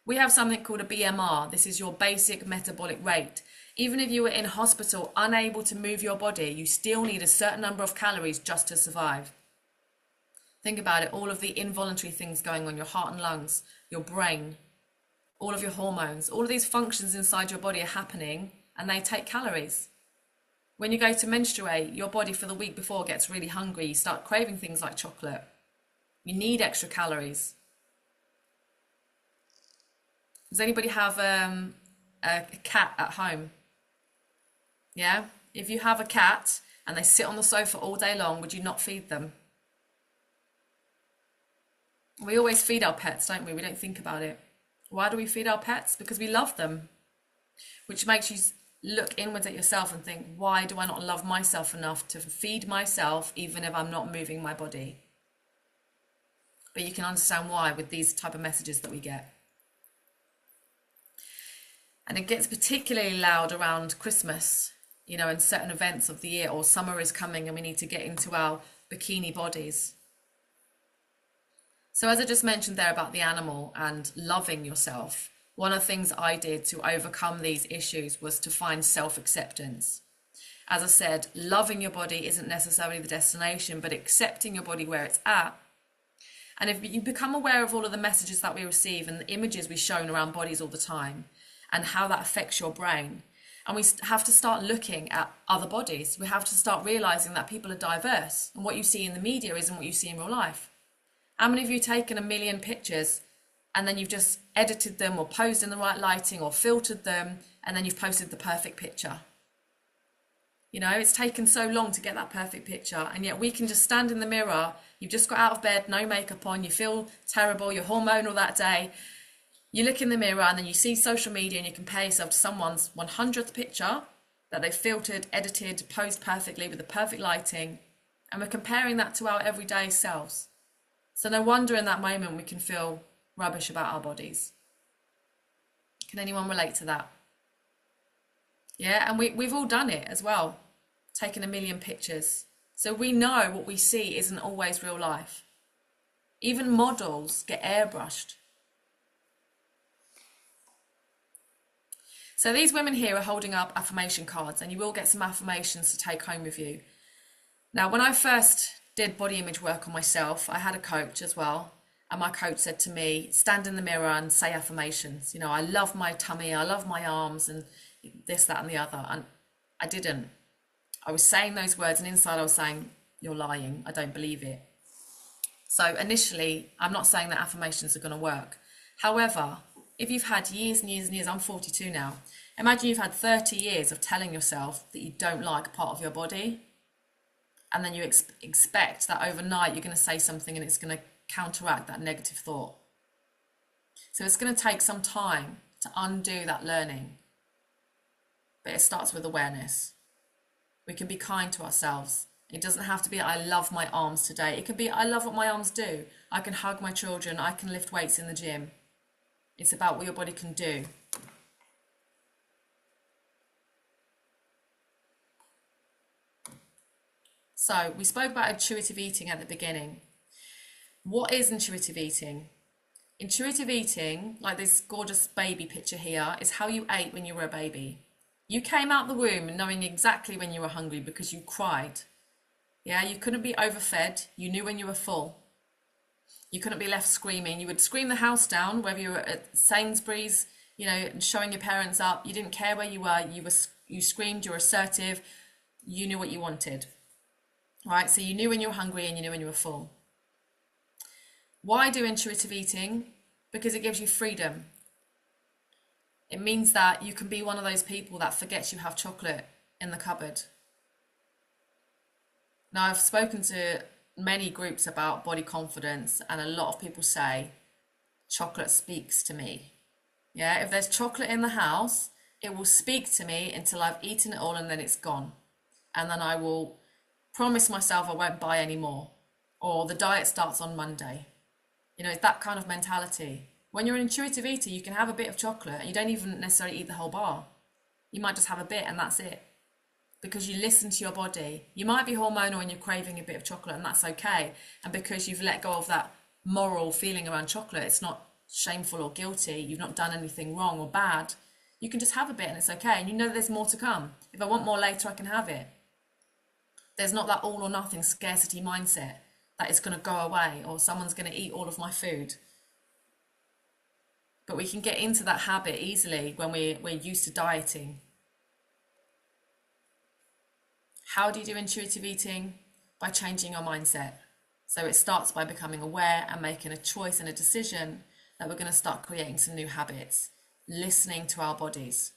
We have something called a BMR. This is your basic metabolic rate. Even if you were in hospital, unable to move your body, you still need a certain number of calories just to survive. Think about it, all of the involuntary things going on, your heart and lungs, your brain, all of your hormones, all of these functions inside your body are happening and they take calories. When you go to menstruate, your body for the week before gets really hungry. You start craving things like chocolate. You need extra calories. Does anybody have a cat at home? Yeah? If you have a cat and they sit on the sofa all day long, would you not feed them? We always feed our pets, don't we? We don't think about it. Why do we feed our pets? Because we love them. Which makes you look inwards at yourself and think, why do I not love myself enough to feed myself even if I'm not moving my body? but you can understand why with these type of messages that we get. And it gets particularly loud around Christmas, you know, and certain events of the year, or summer is coming and we need to get into our bikini bodies. So as I just mentioned there about the animal and loving yourself, one of the things I did to overcome these issues was to find self-acceptance. As I said, loving your body isn't necessarily the destination, but accepting your body where it's at. And if you become aware of all of the messages that we receive and the images we're shown around bodies all the time and how that affects your brain, and we have to start looking at other bodies. We have to start realizing that people are diverse, and what you see in the media isn't what you see in real life. How many of you taken a million pictures and then you've just edited them or posed in the right lighting or filtered them and then you've posted the perfect picture? You know, it's taken so long to get that perfect picture, and yet we can just stand in the mirror. You've just got out of bed, no makeup on, you feel terrible, you're hormonal that day. You look in the mirror and then you see social media and you compare yourself to someone's 100th picture that they've filtered, edited, posed perfectly with the perfect lighting, and we're comparing that to our everyday selves. So no wonder in that moment we can feel rubbish about our bodies. Can anyone relate to that? Yeah, and we've all done it as well, taken a million pictures. So we know what we see isn't always real life. Even models get airbrushed. So these women here are holding up affirmation cards, and you will get some affirmations to take home with you. Now, when I first did body image work on myself, I had a coach as well. And my coach said to me, stand in the mirror and say affirmations. You know, I love my tummy, I love my arms, and this, that, and the other. And I didn't. I was saying those words, and inside I was saying, you're lying, I don't believe it. So initially, I'm not saying that affirmations are going to work. However, if you've had years and years and years, I'm 42 now, imagine you've had 30 years of telling yourself that you don't like part of your body, and then you expect that overnight you're going to say something and it's going to counteract that negative thought. So it's going to take some time to undo that learning, but it starts with awareness. We can be kind to ourselves. It doesn't have to be, I love my arms today. It could be, I love what my arms do. I can hug my children. I can lift weights in the gym. It's about what your body can do. So we spoke about intuitive eating at the beginning. What is intuitive eating? Intuitive eating, like this gorgeous baby picture here, is how you ate when you were a baby. You came out the womb knowing exactly when you were hungry because you cried. Yeah, you couldn't be overfed. You knew when you were full. You couldn't be left screaming. You would scream the house down, whether you were at Sainsbury's, you know, showing your parents up. You didn't care where you were. You screamed. You were assertive. You knew what you wanted. Right? So you knew when you were hungry and you knew when you were full. Why do intuitive eating? Because it gives you freedom. It means that you can be one of those people that forgets you have chocolate in the cupboard. Now, I've spoken to many groups about body confidence, and a lot of people say, chocolate speaks to me. Yeah, if there's chocolate in the house, it will speak to me until I've eaten it all and then it's gone. And then I will promise myself I won't buy any more, or the diet starts on Monday. You know, it's that kind of mentality. When you're an intuitive eater, you can have a bit of chocolate and you don't even necessarily eat the whole bar. You might just have a bit and that's it. Because you listen to your body. You might be hormonal and you're craving a bit of chocolate, and that's okay. And because you've let go of that moral feeling around chocolate, it's not shameful or guilty. You've not done anything wrong or bad. You can just have a bit and it's okay. And you know there's more to come. If I want more later, I can have it. There's not that all or nothing scarcity mindset that it's going to go away or someone's going to eat all of my food. But we can get into that habit easily when we're used to dieting. How do you do intuitive eating? By changing your mindset. So it starts by becoming aware and making a choice and a decision that we're going to start creating some new habits, listening to our bodies.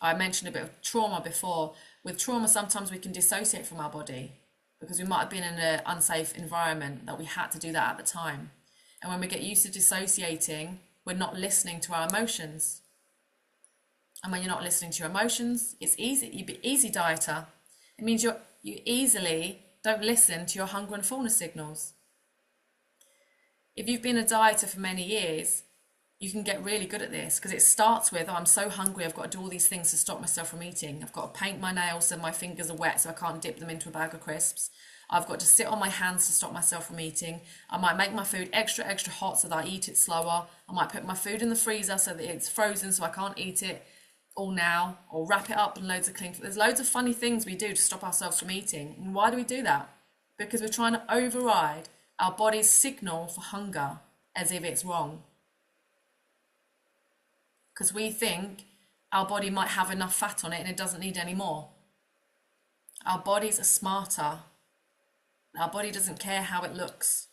I mentioned a bit of trauma before. With trauma, sometimes we can dissociate from our body because we might have been in an unsafe environment that we had to do that at the time. And when we get used to dissociating, we're not listening to our emotions. And when you're not listening to your emotions, it's easy. You'd be easy dieter. It means you easily don't listen to your hunger and fullness signals. if you've been a dieter for many years, you can get really good at this, because it starts with, oh, I'm so hungry, I've got to do all these things to stop myself from eating. I've got to paint my nails so my fingers are wet so I can't dip them into a bag of crisps. I've got to sit on my hands to stop myself from eating. I might make my food extra, extra hot so that I eat it slower. I might put my food in the freezer so that it's frozen so I can't eat it all now, or wrap it up in loads of cling. There's loads of funny things we do to stop ourselves from eating. And why do we do that? Because we're trying to override our body's signal for hunger as if it's wrong. Because we think our body might have enough fat on it and it doesn't need any more. Our bodies are smarter. Our body doesn't care how it looks.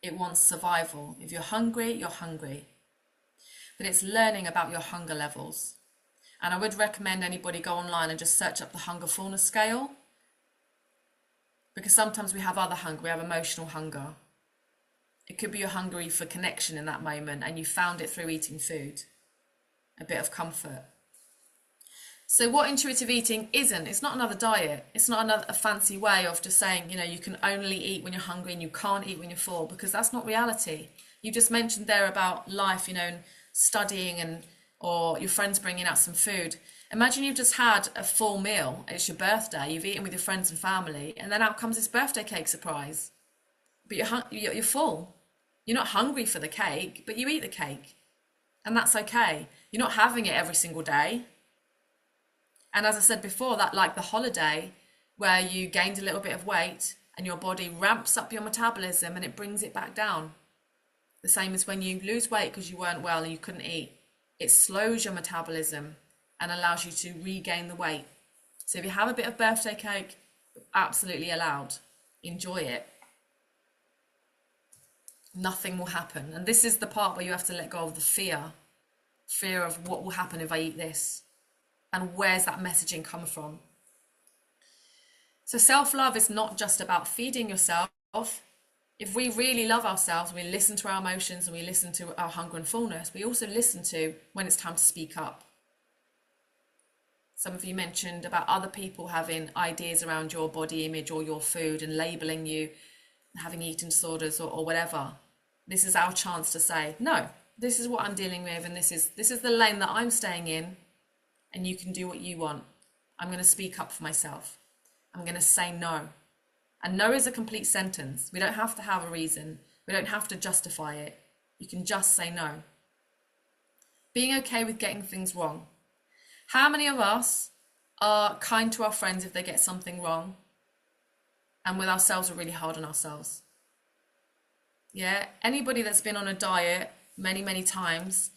It wants survival. If you're hungry, you're hungry. But it's learning about your hunger levels. And I would recommend anybody go online and just search up the hunger fullness scale. Because sometimes we have other hunger, we have emotional hunger. It could be you're hungry for connection in that moment and you found it through eating food. A bit of comfort. So what intuitive eating isn't, it's not another diet. It's not a fancy way of just saying, you know, you can only eat when you're hungry and you can't eat when you're full, because that's not reality. You just mentioned there about life, you know, and studying or your friends bringing out some food. Imagine you've just had a full meal. It's your birthday. You've eaten with your friends and family, and then out comes this birthday cake surprise. But you're full. You're not hungry for the cake, but you eat the cake. And that's okay. You're not having it every single day. And as I said before, that like the holiday where you gained a little bit of weight and your body ramps up your metabolism and it brings it back down. The same as when you lose weight because you weren't well and you couldn't eat. It slows your metabolism and allows you to regain the weight. So if you have a bit of birthday cake, absolutely allowed. Enjoy it. Nothing will happen. And this is the part where you have to let go of the fear of what will happen if I eat this. And where's that messaging come from? So self-love is not just about feeding yourself. If we really love ourselves, we listen to our emotions and we listen to our hunger and fullness, we also listen to when it's time to speak up. Some of you mentioned about other people having ideas around your body image or your food and labeling you, having eating disorders or whatever. This is our chance to say, no, this is what I'm dealing with, and this is the lane that I'm staying in, and you can do what you want. I'm going to speak up for myself. I'm going to say no. And no is a complete sentence. We don't have to have a reason. We don't have to justify it. You can just say no. Being okay with getting things wrong. How many of us are kind to our friends if they get something wrong? And with ourselves, we're really hard on ourselves. Yeah, anybody that's been on a diet many, many times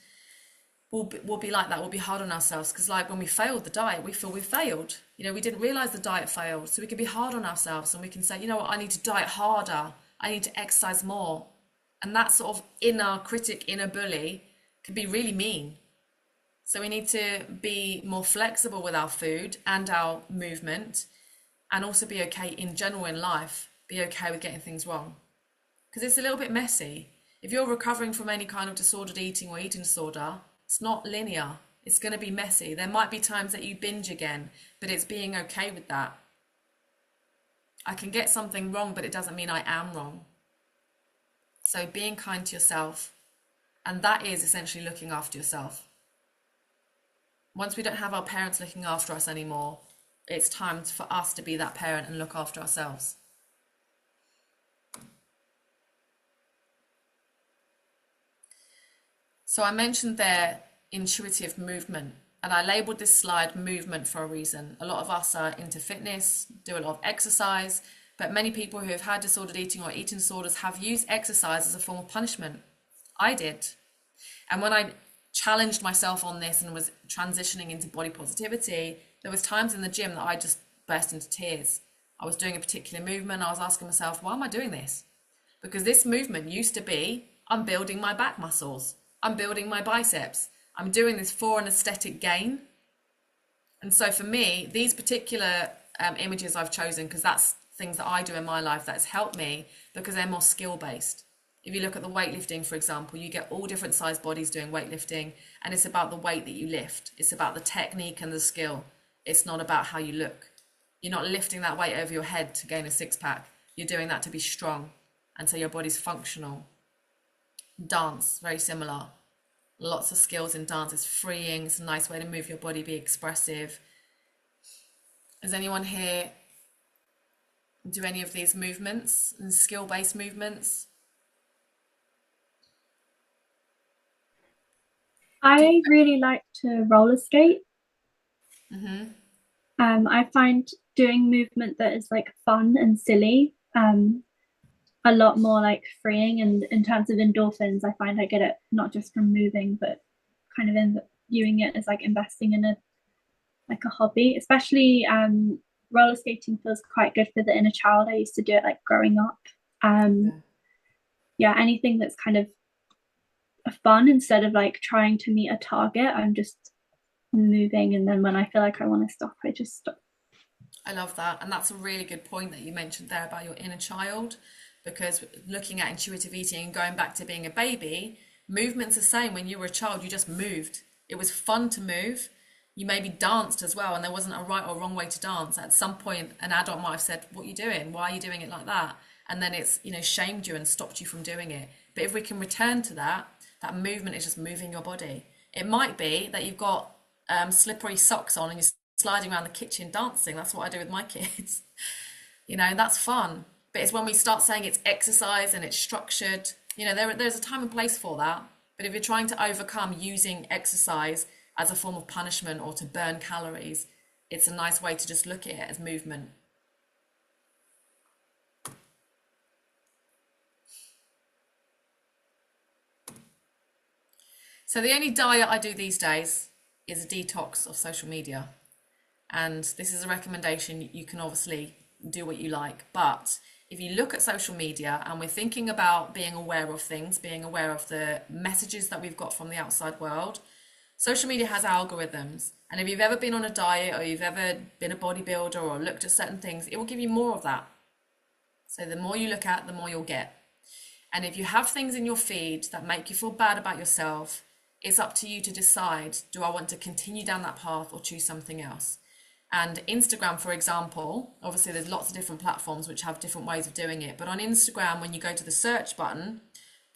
will be like that. We'll be hard on ourselves because, like, when we failed the diet, we feel we failed. You know, we didn't realize the diet failed. So we can be hard on ourselves and we can say, you know what, I need to diet harder. I need to exercise more. And that sort of inner critic, inner bully can be really mean. So we need to be more flexible with our food and our movement, and also be okay in general in life, be okay with getting things wrong. Because it's a little bit messy. If you're recovering from any kind of disordered eating or eating disorder, it's not linear. It's going to be messy. There might be times that you binge again, but it's being okay with that. I can get something wrong, but it doesn't mean I am wrong. So being kind to yourself, and that is essentially looking after yourself. Once we don't have our parents looking after us anymore, it's time for us to be that parent and look after ourselves. So I mentioned there intuitive movement, and I labeled this slide movement for a reason. A lot of us are into fitness, do a lot of exercise, but many people who have had disordered eating or eating disorders have used exercise as a form of punishment. I did. And when I challenged myself on this and was transitioning into body positivity, there was times in the gym that I just burst into tears. I was doing a particular movement. I was asking myself, why am I doing this? Because this movement used to be, I'm building my back muscles. I'm building my biceps. I'm doing this for an aesthetic gain. And so for me, these particular images I've chosen, because that's things that I do in my life that's helped me, because they're more skill-based. If you look at the weightlifting, for example, you get all different size bodies doing weightlifting, and it's about the weight that you lift. It's about the technique and the skill. It's not about how you look. You're not lifting that weight over your head to gain a six-pack. You're doing that to be strong, and so your body's functional. Dance, very similar. Lots of skills in dance. It's freeing. It's a nice way to move your body, be expressive. Does anyone here do any of these movements and skill-based movements? I really like to roller skate. Mm-hmm. I find doing movement that is like fun and silly a lot more like freeing, and in terms of endorphins, I find I get it not just from moving, but kind of in viewing it as like investing in a hobby. Especially roller skating feels quite good for the inner child. I used to do it like growing up. Yeah, anything that's kind of fun instead of like trying to meet a target. I'm just moving, and then when I feel like I want to stop, I just stop. I love that. And that's a really good point that you mentioned there about your inner child, because looking at intuitive eating and going back to being a baby, movement's the same. When you were a child, you just moved. It was fun to move. You maybe danced as well, and there wasn't a right or wrong way to dance. At some point, an adult might have said, "What are you doing? Why are you doing it like that?" And then it's, shamed you and stopped you from doing it. But if we can return to that movement is just moving your body. It might be that you've got slippery socks on and you're sliding around the kitchen dancing. That's what I do with my kids. That's fun. But it's when we start saying it's exercise and it's structured, there's a time and place for that. But if you're trying to overcome using exercise as a form of punishment or to burn calories, it's a nice way to just look at it as movement. So the only diet I do these days is a detox of social media. And this is a recommendation. You can obviously do what you like. But if you look at social media and we're thinking about being aware of things, being aware of the messages that we've got from the outside world, social media has algorithms. And if you've ever been on a diet or you've ever been a bodybuilder or looked at certain things, it will give you more of that. So the more you look at, the more you'll get. And if you have things in your feed that make you feel bad about yourself, it's up to you to decide, do I want to continue down that path or choose something else? And Instagram, for example, obviously there's lots of different platforms which have different ways of doing it. But on Instagram, when you go to the search button,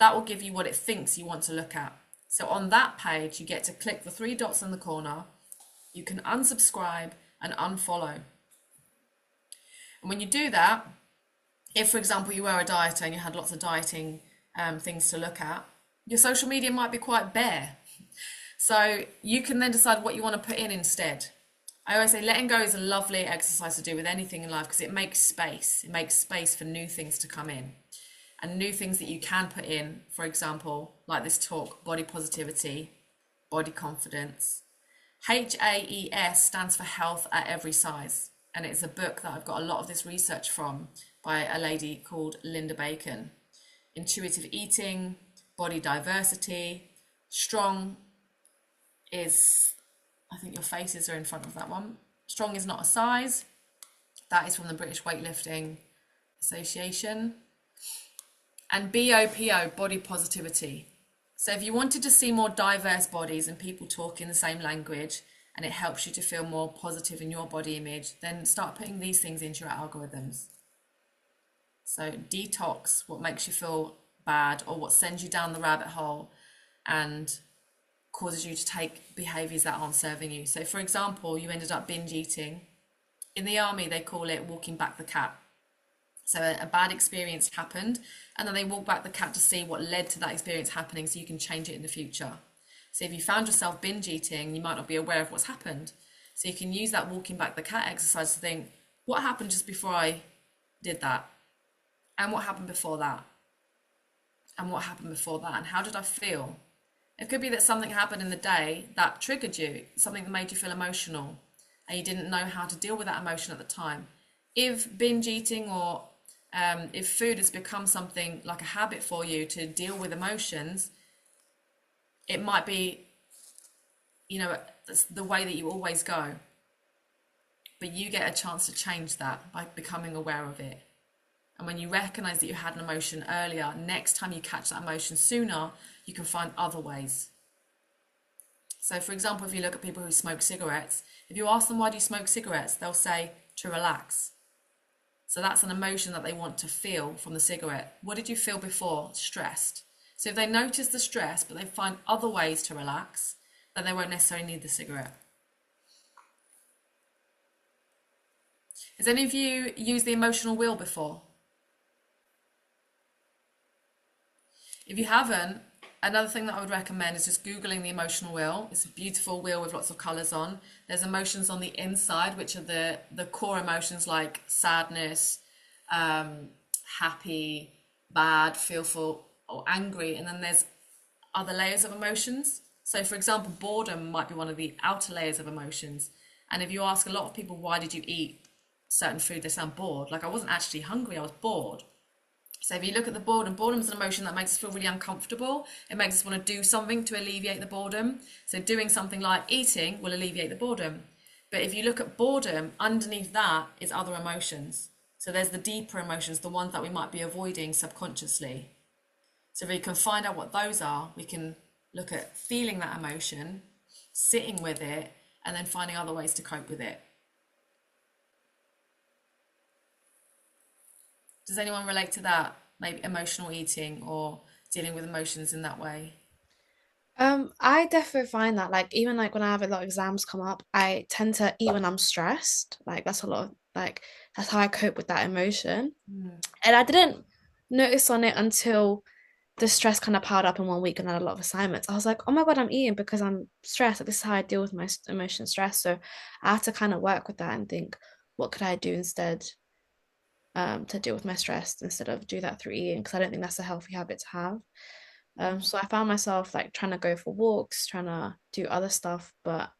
that will give you what it thinks you want to look at. So on that page, you get to click the 3 dots in the corner. You can unsubscribe and unfollow. And when you do that, if, for example, you were a dieter and you had lots of dieting things to look at, your social media might be quite bare. So you can then decide what you want to put in instead. I always say letting go is a lovely exercise to do with anything in life because it makes space. It makes space for new things to come in and new things that you can put in. For example, like this talk, body positivity, body confidence. HAES stands for health at every size. And it's a book that I've got a lot of this research from by a lady called Linda Bacon. Intuitive eating, body diversity, strong is, I think your faces are in front of that one. Strong is not a size. That is from the British Weightlifting Association. And BOPO, body positivity. So if you wanted to see more diverse bodies and people talking the same language, and it helps you to feel more positive in your body image, then start putting these things into your algorithms. So detox what makes you feel bad or what sends you down the rabbit hole and causes you to take behaviors that aren't serving you. So for example, you ended up binge eating. In the army, they call it walking back the cat. So a bad experience happened, and then they walk back the cat to see what led to that experience happening so you can change it in the future. So if you found yourself binge eating, you might not be aware of what's happened. So you can use that walking back the cat exercise to think, what happened just before I did that? And what happened before that? And what happened before that? And how did I feel? It could be that something happened in the day that triggered you, something that made you feel emotional, and you didn't know how to deal with that emotion at the time. If binge eating or if food has become something like a habit for you to deal with emotions, it might be, that's the way that you always go. But you get a chance to change that by becoming aware of it. And when you recognize that you had an emotion earlier, next time you catch that emotion sooner, you can find other ways. So for example, if you look at people who smoke cigarettes, if you ask them why do you smoke cigarettes, they'll say to relax. So that's an emotion that they want to feel from the cigarette. What did you feel before? Stressed. So if they notice the stress, but they find other ways to relax, then they won't necessarily need the cigarette. Has any of you used the emotional wheel before? If you haven't, another thing that I would recommend is just Googling the emotional wheel. It's a beautiful wheel with lots of colours on. There's emotions on the inside, which are the core emotions like sadness, happy, bad, fearful, or angry. And then there's other layers of emotions. So for example, boredom might be one of the outer layers of emotions. And if you ask a lot of people, why did you eat certain food, they sound bored. Like, I wasn't actually hungry, I was bored. So if you look at the boredom is an emotion that makes us feel really uncomfortable. It makes us want to do something to alleviate the boredom. So doing something like eating will alleviate the boredom. But if you look at boredom, underneath that is other emotions. So there's the deeper emotions, the ones that we might be avoiding subconsciously. So if we can find out what those are, we can look at feeling that emotion, sitting with it, and then finding other ways to cope with it. Does anyone relate to that? Maybe emotional eating or dealing with emotions in that way? I definitely find that like even like when I have a lot of exams come up, I tend to eat when I'm stressed. Like that's a lot of like that's how I cope with that emotion. And I didn't notice on it until the stress kind of piled up in 1 week and I had a lot of assignments. I was like, oh my God, I'm eating because I'm stressed. Like, this is how I deal with my emotion stress. So I had to kind of work with that and think, what could I do instead to deal with my stress instead of do that through eating? Because I don't think that's a healthy habit to have. So I found myself like trying to go for walks, trying to do other stuff. But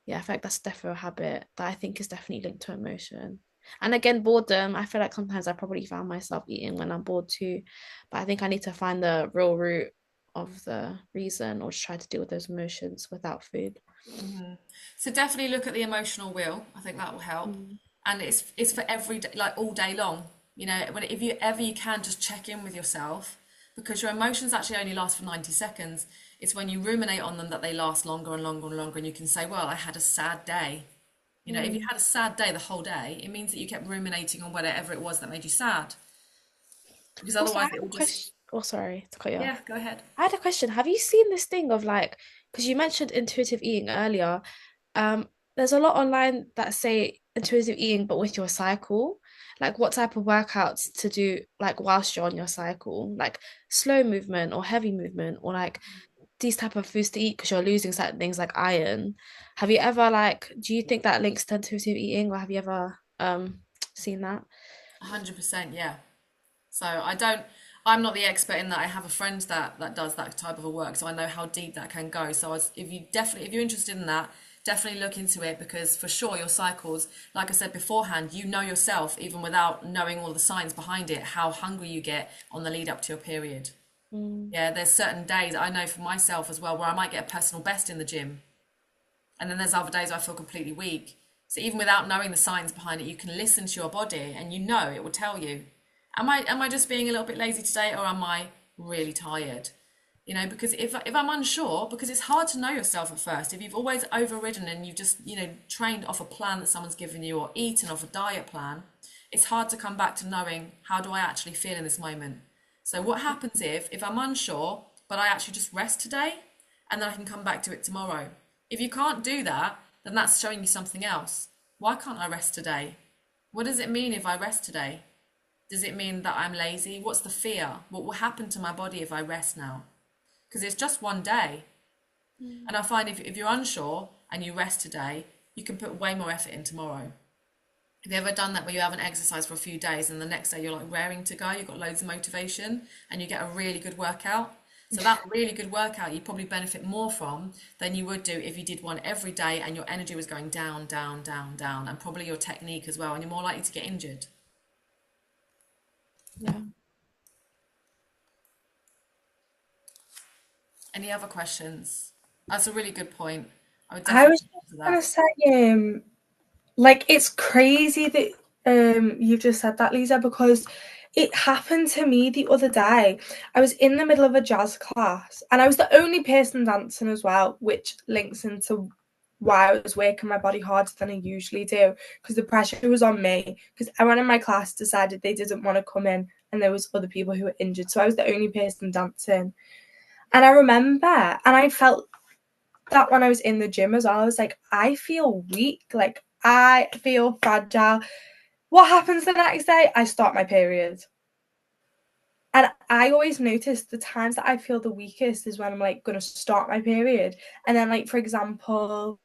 yeah, I feel like that's definitely a habit that I think is definitely linked to emotion. And again, boredom, I feel like sometimes I probably found myself eating when I'm bored too. But I think I need to find the real root of the reason or just try to deal with those emotions without food. So definitely look at the emotional wheel. I think that will help. Mm. And it's for every day, like all day long. You know, when if you ever you can just check in with yourself, because your emotions actually only last for 90 seconds. It's when you ruminate on them that they last longer and longer and longer, and you can say, well, I had a sad day. You know, if you had a sad day the whole day, it means that you kept ruminating on whatever it was that made you sad. Because Also, I otherwise have it a will just, question. Oh, sorry to cut you yeah, off. go ahead. I had a question. Have you seen this thing of like, because you mentioned intuitive eating earlier, there's a lot online that say intuitive eating, but with your cycle, like what type of workouts to do, like whilst you're on your cycle, like slow movement or heavy movement, or like these type of foods to eat because you're losing certain things like iron. Have you ever like, do you think that links to intuitive eating, or have you ever seen that? 100%, yeah. So I'm not the expert in that. I have a friend that does that type of a work, so I know how deep that can go. So if you're interested in that, definitely look into it, because for sure your cycles, like I said beforehand, you know yourself even without knowing all the science behind it, how hungry you get on the lead up to your period. Mm. Yeah, there's certain days I know for myself as well where I might get a personal best in the gym, and then there's other days I feel completely weak. So even without knowing the science behind it, you can listen to your body and you know it will tell you, am I just being a little bit lazy today, or am I really tired? You know, because if I'm unsure, because it's hard to know yourself at first. If you've always overridden and you've just, you know, trained off a plan that someone's given you or eaten off a diet plan, it's hard to come back to knowing, how do I actually feel in this moment? So what happens if I'm unsure, but I actually just rest today and then I can come back to it tomorrow? If you can't do that, then that's showing you something else. Why can't I rest today? What does it mean if I rest today? Does it mean that I'm lazy? What's the fear? What will happen to my body if I rest now? Because it's just one day. And I find if you're unsure and you rest today, you can put way more effort in tomorrow. Have you ever done that where you haven't exercised for a few days and the next day you're like raring to go, you've got loads of motivation and you get a really good workout? So that really good workout you probably benefit more from than you would do if you did one every day and your energy was going down, down, down, down, and probably your technique as well, and you're more likely to get injured. Yeah. Any other questions? That's a really good point. I would I was definitely just answer gonna that. say, like it's crazy that you've just said that, Lisa, because it happened to me the other day. I was in the middle of a jazz class and I was the only person dancing as well, which links into why I was working my body harder than I usually do, because the pressure was on me, because everyone in my class decided they didn't want to come in and there was other people who were injured, so I was the only person dancing. And I remember, and I felt that when I was in the gym as well, I was like, I feel weak, like I feel fragile. What happens the next day? I start my period. And I always notice the times that I feel the weakest is when I'm like going to start my period. And then, like, for example,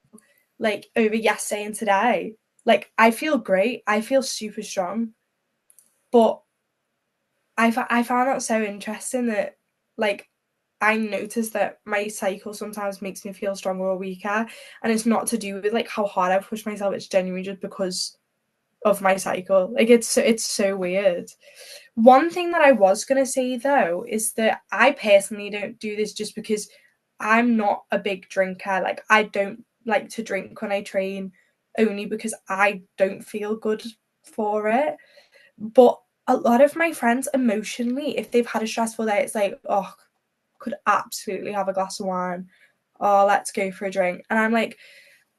like over yesterday and today, like I feel great. I feel super strong. But I found that so interesting that, like, I noticed that my cycle sometimes makes me feel stronger or weaker. And it's not to do with like how hard I push myself. It's genuinely just because of my cycle. Like it's so weird. One thing that I was gonna say though is that I personally don't do this just because I'm not a big drinker. Like I don't like to drink when I train only because I don't feel good for it. But a lot of my friends emotionally, if they've had a stressful day, it's like, oh, could absolutely have a glass of wine. Oh, let's go for a drink. And I'm like,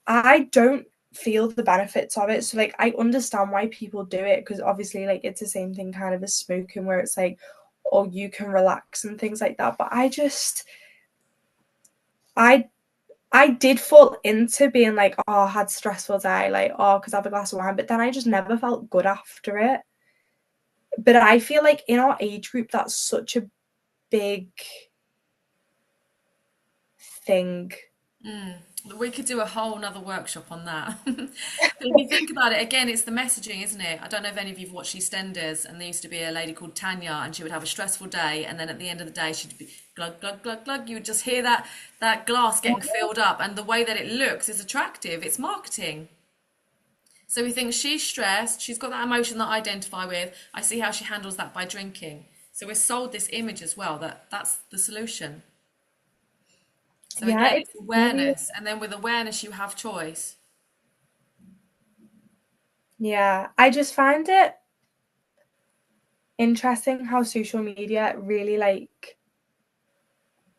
I don't feel the benefits of it. So like I understand why people do it, because obviously like it's the same thing kind of as smoking, where it's like, oh, you can relax and things like that. But I I did fall into being like, oh, I had a stressful day, like, oh, because I have a glass of wine, but then I just never felt good after it. But I feel like in our age group, that's such a big thing. We could do a whole nother workshop on that. But if you think about it, again, it's the messaging, isn't it? I don't know if any of you've watched EastEnders, and there used to be a lady called Tanya, and she would have a stressful day, and then at the end of the day, she'd be glug, glug, glug, glug. You would just hear that glass getting filled up, and the way that it looks is attractive. It's marketing. So we think she's stressed, she's got that emotion that I identify with. I see how she handles that by drinking. So we're sold this image as well that that's the solution. So Yeah, again, it's it's really, awareness, and then with awareness, you have choice. yeah. I just find it interesting how social media really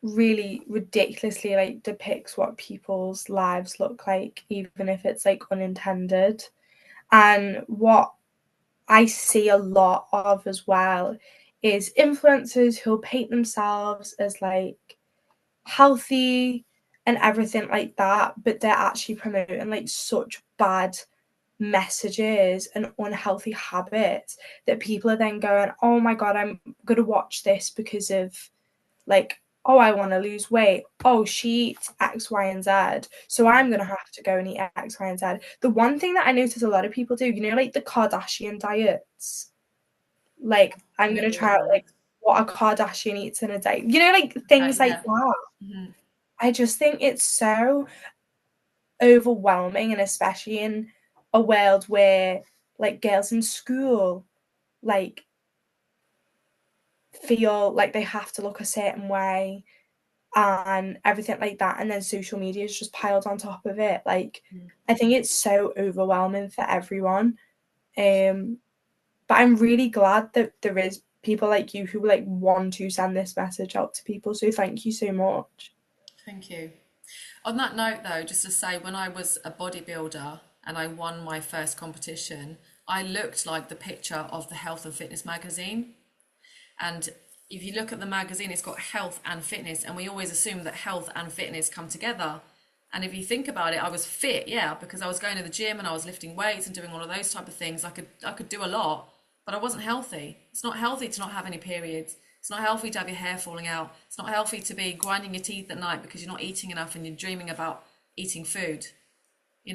really ridiculously like depicts what people's lives look like, even if it's like unintended. And what I see a lot of as well is influencers who'll paint themselves as like healthy and everything like that, but they're actually promoting like such bad messages and unhealthy habits that people are then going, oh my god, I'm gonna watch this because of like, oh, I want to lose weight. Oh, she eats X, Y, and Z. So I'm going to have to go and eat X, Y, and Z. The one thing that I notice a lot of people do, you know, like the Kardashian diets. Like, I'm going Never to heard try of out like those. what a Kardashian eats in a day. You know, like things like Yeah. that. Hmm. I just think it's so overwhelming, and especially in a world where like girls in school like feel like they have to look a certain way and everything like that, and then social media is just piled on top of it. Like I think it's so overwhelming for everyone. um but I'm really glad that there is people like you who like want to send this message out to people, so thank you so much. Thank you. On that note, though, just to say, when I was a bodybuilder and I won my first competition, I looked like the picture of the Health and Fitness magazine. And if you look at the magazine, it's got health and fitness, and we always assume that health and fitness come together. And if you think about it, I was fit, yeah, because I was going to the gym and I was lifting weights and doing all of those type of things. I could do a lot, but I wasn't healthy. It's not healthy to not have any periods. It's not healthy to have your hair falling out. It's not healthy to be grinding your teeth at night because you're not eating enough and you're dreaming about eating food.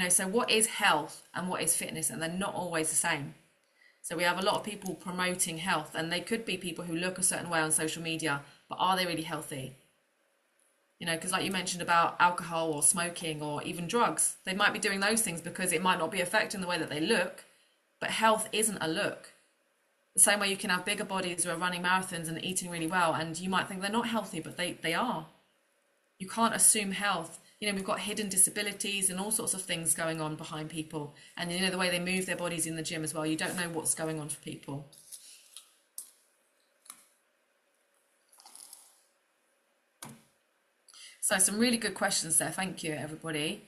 So what is health and what is fitness? And they're not always the same. So we have a lot of people promoting health, and they could be people who look a certain way on social media, but are they really healthy? Because like you mentioned about alcohol or smoking or even drugs, they might be doing those things because it might not be affecting the way that they look, but health isn't a look. The same way you can have bigger bodies who are running marathons and eating really well, and you might think they're not healthy, but they are. You can't assume health. We've got hidden disabilities and all sorts of things going on behind people. And the way they move their bodies in the gym as well, you don't know what's going on for people. So some really good questions there. Thank you, everybody.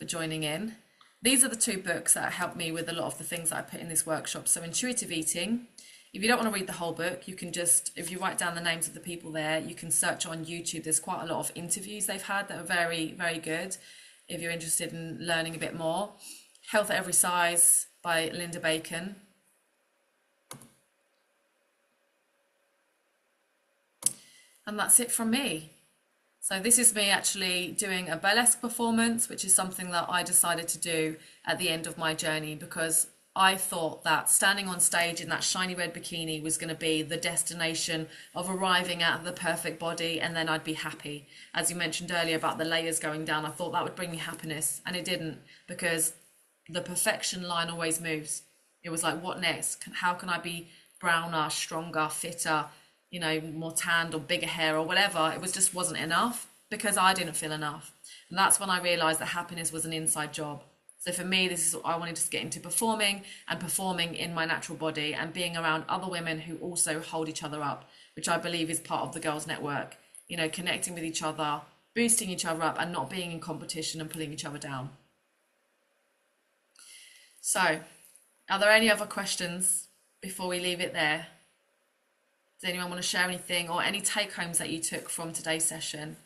for joining in. These are the two books that helped me with a lot of the things that I put in this workshop. So Intuitive Eating. If you don't want to read the whole book, you can just, if you write down the names of the people there, you can search on YouTube. There's quite a lot of interviews they've had that are very, very good if you're interested in learning a bit more. Health at Every Size by Linda Bacon. And that's it from me. So this is me actually doing a burlesque performance, which is something that I decided to do at the end of my journey, because I thought that standing on stage in that shiny red bikini was going to be the destination of arriving at the perfect body, and then I'd be happy. As you mentioned earlier about the layers going down, I thought that would bring me happiness, and it didn't, because the perfection line always moves. It was like, what next? How can I be browner, stronger, fitter, you know, more tanned or bigger hair or whatever? It was just wasn't enough, because I didn't feel enough. And that's when I realized that happiness was an inside job. So for me, this is, I wanted to get into performing, and performing in my natural body and being around other women who also hold each other up, which I believe is part of the Girls Network, you know, connecting with each other, boosting each other up, and not being in competition and pulling each other down. So are there any other questions before we leave it there? Does anyone want to share anything or any take homes that you took from today's session?